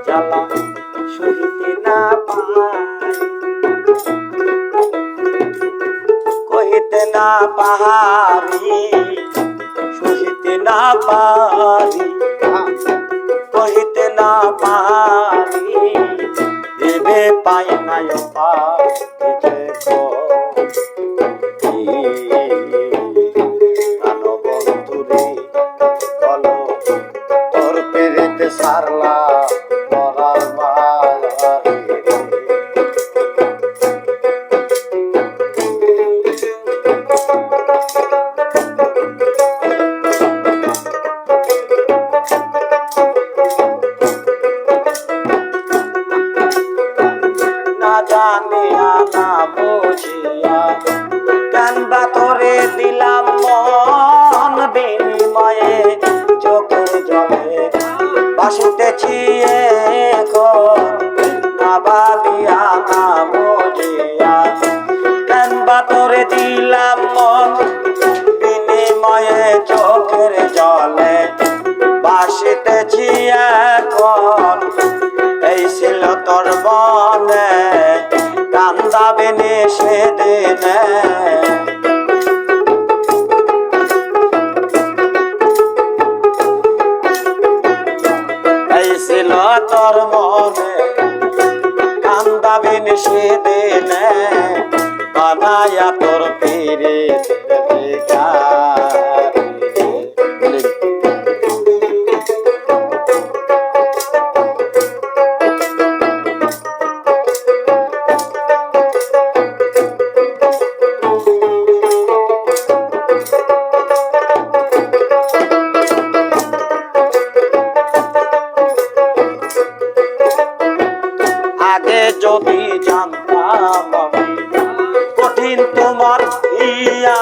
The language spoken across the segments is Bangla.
জ্বালা সহিতে না পারি, কহিতে না পারি, সহিতে না পারি, কহিতে না পারি, দেবে পাই নাই বন্ধুরে বলো তোর পেরেতে সারলা মরার মায়ারে। না জানিয়া না বুঝিয়া কেন বা তোরে দিলাম মন, বিনিময়ে চোখের জলে বাসিতেছি এখন। না ভাবিয়া না বুঝিয়া কেন বা তোরে দিলাম মন, বিনিময়ে চোখের জলে বাসিতেছি এখন। এই ছিল তোর মনে কান্দাবে নে সেদিনে, এই ছিল তোর মনে কান্দাবে নে সেদিনে, বানায়া তোর ফিরে আগে যদি জানতাম আমি কঠিন তোমার ইয়া,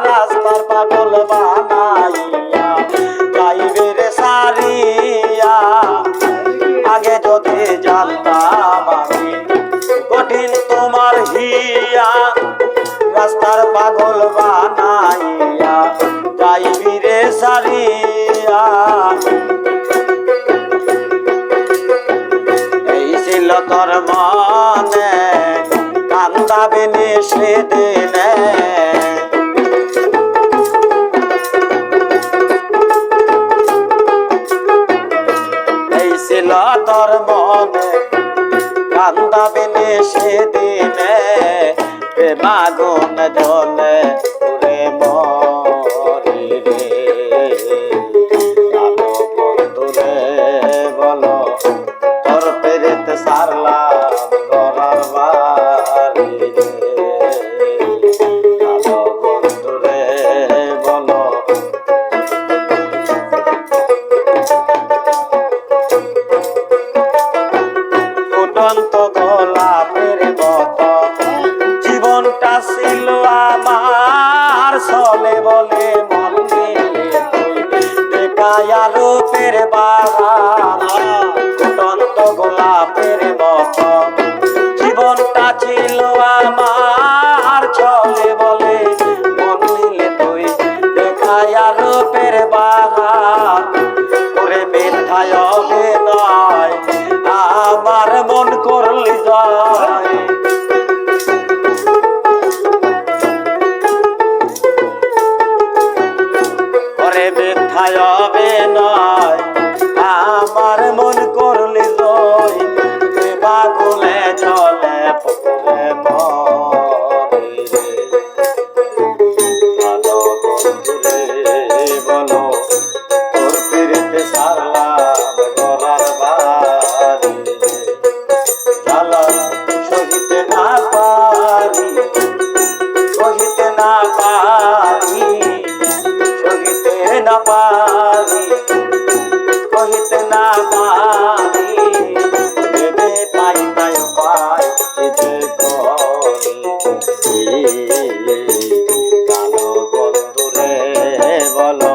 রাস্তার পাগল বানাইয়া যাইবে রে সারিয়া। আগে যদি জানতাম আমি কঠিন তোমার হিয়া, রাস্তার পাগল বানাইয়া যাইবি রে সারিয়া। তোর মনে কান্দাবে নে সেদিনে, এই ছিল তোর মনে কান্দাবে নে সেদিনে, প্রেমাগুন জলে পুরে মরি রে। ভালো বন্ধুরে বলো তোর পেরেতে সারলাম গলার বাড়ি রে। ভালো বন্ধুরে বলো ফুটন্ত গোলাপের মতো জীবনটা ছিল আমার, চলে বলে মন নিয়ে দেখায়া রূপের বাগান। ফুটন্ত গোলাপের মতো জীবনটা ছিল আমার, চলে বলে মন নিলে তুই দেখায়া রূপের বাগান। ওরে মিথ্যায় অভিনয় আমার মন করলি যায়, ওরে মিথ্যায় অভিনয় আমার মন করলি জয়। পাগলে চলে পুকুরে মরি রে। ভালো বন্ধুরে বলো তোর ফিরিতে সারলাম গলার বাড়ি রে। জ্বালা সহিতে না পারি, সহিতে না পারি, সহিতে না পারি, কহিতে না পারি, দেবে পাই নাই পাই যে করি। ভালো বন্ধুরে বলো